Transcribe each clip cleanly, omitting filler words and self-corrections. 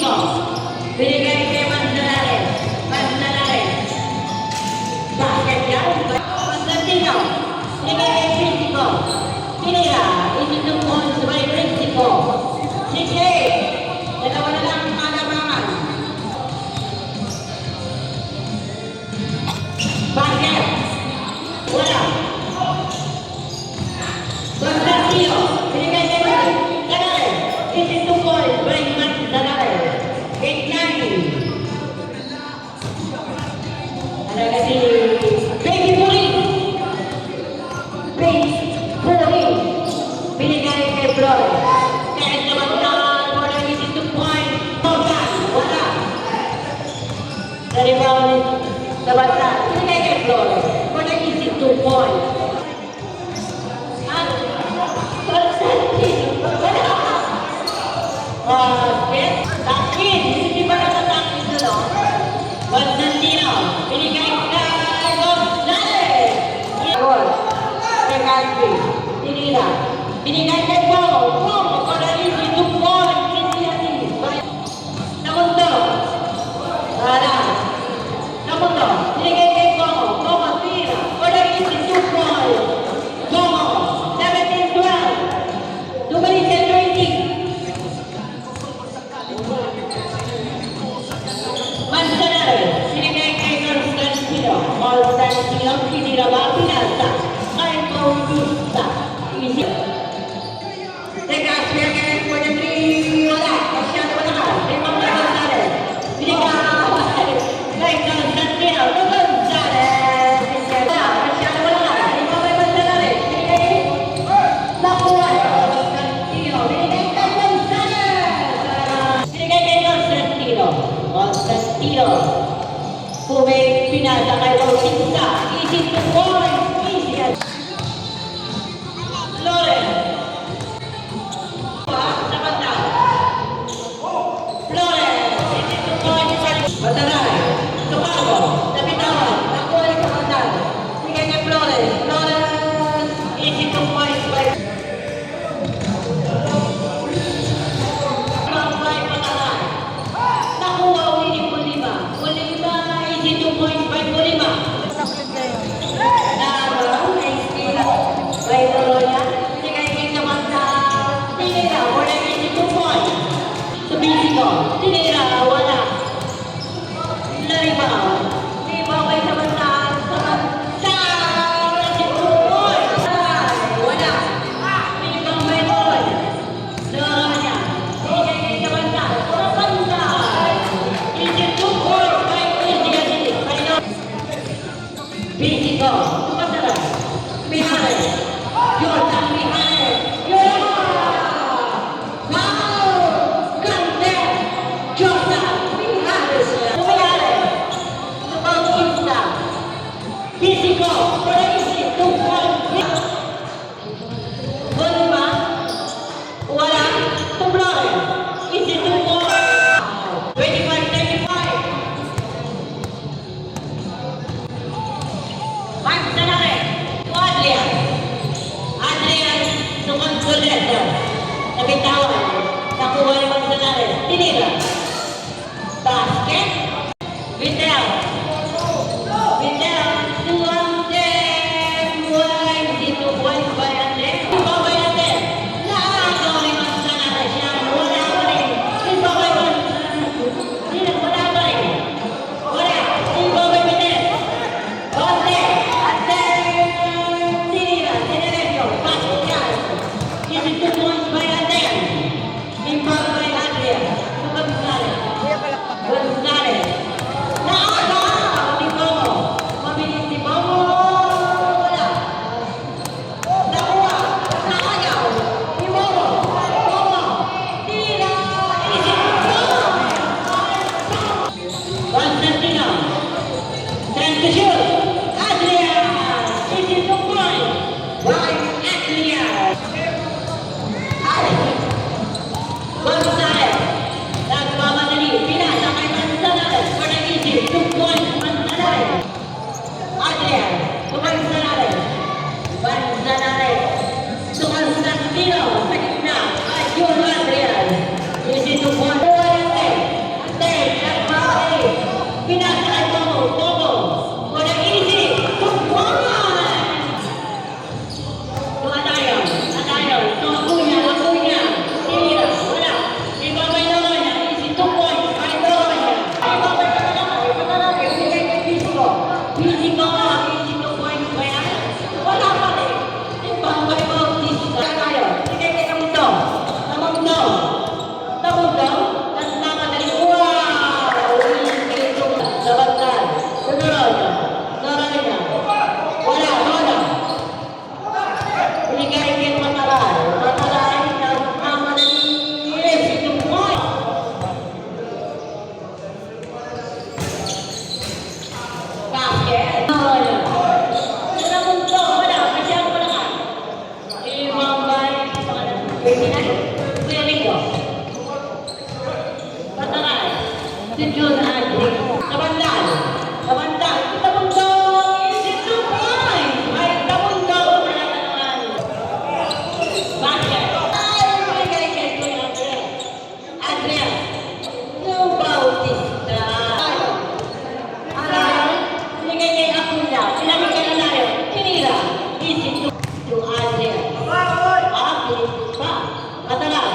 Physical. Binigay kay Manzanares. Manzanares. Basket yan. Constantino. Binigay kay Physical. Pinira. 82 points by Physical. 6-8. Dalawa na lang ang kalamangan. Basket. Wala. Constantino. Binigay kay Manzanares. 82 points by Manzanares. 8-9. Ada kasi Baby Puri. Baby Puri. Binigay kay Flores. Kahit naman na wala 82 points. Wala. Sa rebound sa bata. Binigay kay Flores. Wala 82 points. At Constantino. Basket. Takin. Hindi ba natatakit doon? Constantino. Binigay kay Gonzales. Kay Tinira. Binigay kay Bobo. Bobo. Kodali. Itupon. Kiniyati. Namundo. Wala. Namundo. Binigay kay Bobo. Bobo. Tira. Kodali. Itupon. Bobo. 17-12. Dumalik sa 20. Manzanares, binigay kay Constantino. Constantino, tinira ba? Pinasa. Kay Bautista. Isip. Teka, siya kay 43. Wala. Masyado wala ka. Limang na Gonzales. Binigay kay Constantino. Gonzales. Masyado wala ka. Limang na Manzanares. Binigay. Nakuha. Constantino. Binigay kay Gonzales. Binigay kay Constantino. Constantino. Kumay pinasa kay Bautista. Easy to point. Easy as Flores. Sa banda. Flores. Easy to point. Batanay. Tumago. Nabitawan. Nakuha sa banda. Bigay kay Flores. Flores. Easy to point. Batanay. Nakuha ulit po lima. Ulit na 82 points by Pulima. Naro, nice steal. By Dolonia. Binigay kay Samantha. Tinira, wala 82 points. Subisigo. Tinira, wala. Na-rebound. Rebound kay Samantha. Samantha! 82 points. Wala. Rebound by Dolonia. Binigay kay Samantha. Samantha! 82 points by Physical. Masarap. Mihares. Jordan Mihares. Wow! Ganda! Jordan Mihares. Mihares. Bautista. Physical. Crazy. 2 points. Bolima. Wala. Tumblores. Easy 2 points. 25-35. Manzanares, Adrian. Adrian, sumunod-sulit. Nabitawan. Nakuha ni Manzanares. Tinira. Basket. Vitel. Vitel. 200. Si Jun Andre. Tabandaan. Tabandaan. Tabundo. Si 2 points. Ay, tabundo. Naman. Bakit? Ay, binigay kay Kuya Andrea. Andrea. Yung Bautista. Ano? Binigay kay Akuna. Pinamig kay Alayo. Tinira. Easy to Andrea. Pilit pa. Matagal.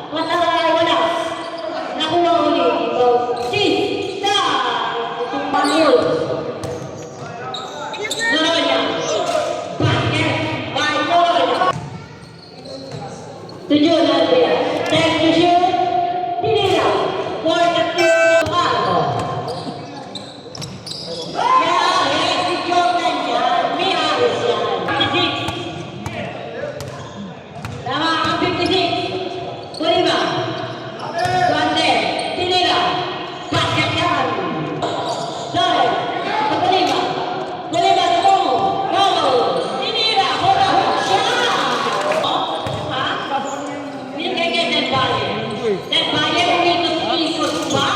Matagal. Wala. Nakuha ulit. Bautista. Tumamul. Noroya. Basket. By Noroya. Tujuh Andrea. Take to shoot. Tinira. For the 2 Marco. Si Jordan yan. May aris yan. 56. Tama ang 56. Kuriba. Suante. Tinira. Basket yan. Dore. Kuriba. Kuriba sa Tomo. Tomo. Tinira. Hora hook siya. Ha? Binigay kay Ted Valle. Ted Valle, umiikot pa.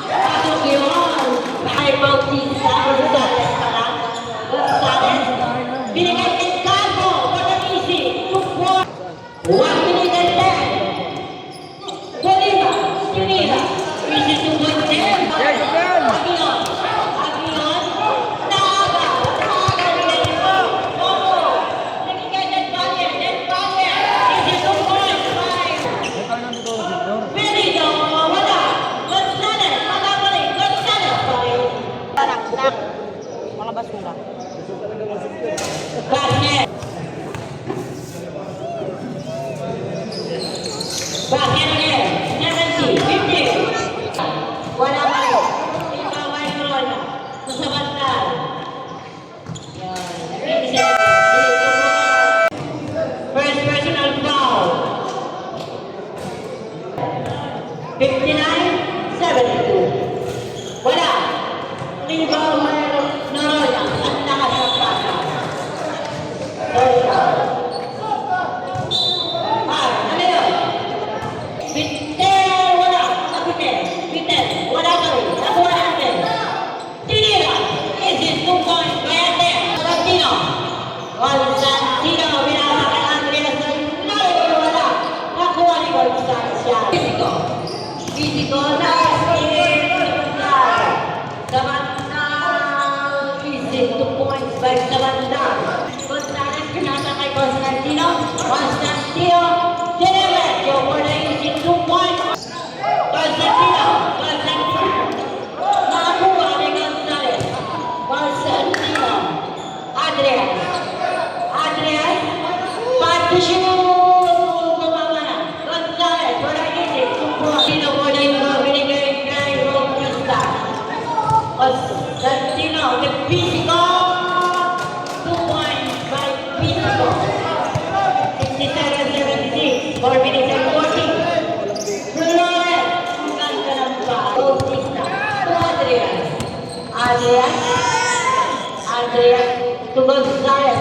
Pasok yun. Kay Bautista. Gonzales pala. Gonzales. Binigay kay Carbo. Walang easy. 2 points. One minute and 10. Bolívar, Tinira, easy to win 10. Aguilar, Aguilar, Naga, binigay mo. Opo, binigay Ted Valle, easy to win 5. Benito, wala. Gonzales, magabalik, Gonzales pa rin. Tarak, mga basura. Basket. Basket again. 70, 50. Wala pa rin. Ikaw ay Corona. Sa bantal. Yan. First personal foul. 59-72. Wala. Rebound Noroya. Ang lakas ng pasa. Noroya. Ano yun? Bitel, wala. Bitel, wala pa rin. Nakuha natin. Tinira. Easy 2 points. Kaya Santino. Santino. Binasa kay Andrea sa layo. Wala. Nakuha ni Gonzales siya. Fisico. Samantha. Easy 2 points by Samantha. Gonzales. Binasa kay Constantino. Constantino. Diretto for the easy 2 points. Constantino. Nakakuha ni Gonzales. Constantino. Adrian. Partition. Bumama na. Gonzales for the easy 2 points. Sino for the binigay kay Robusta. Constantino. The physical. 2 points by physical. 67-76. 4 minutes and 40. Flores. Ang ganda ng ba. Bautista. To Adrian. To Gonzales.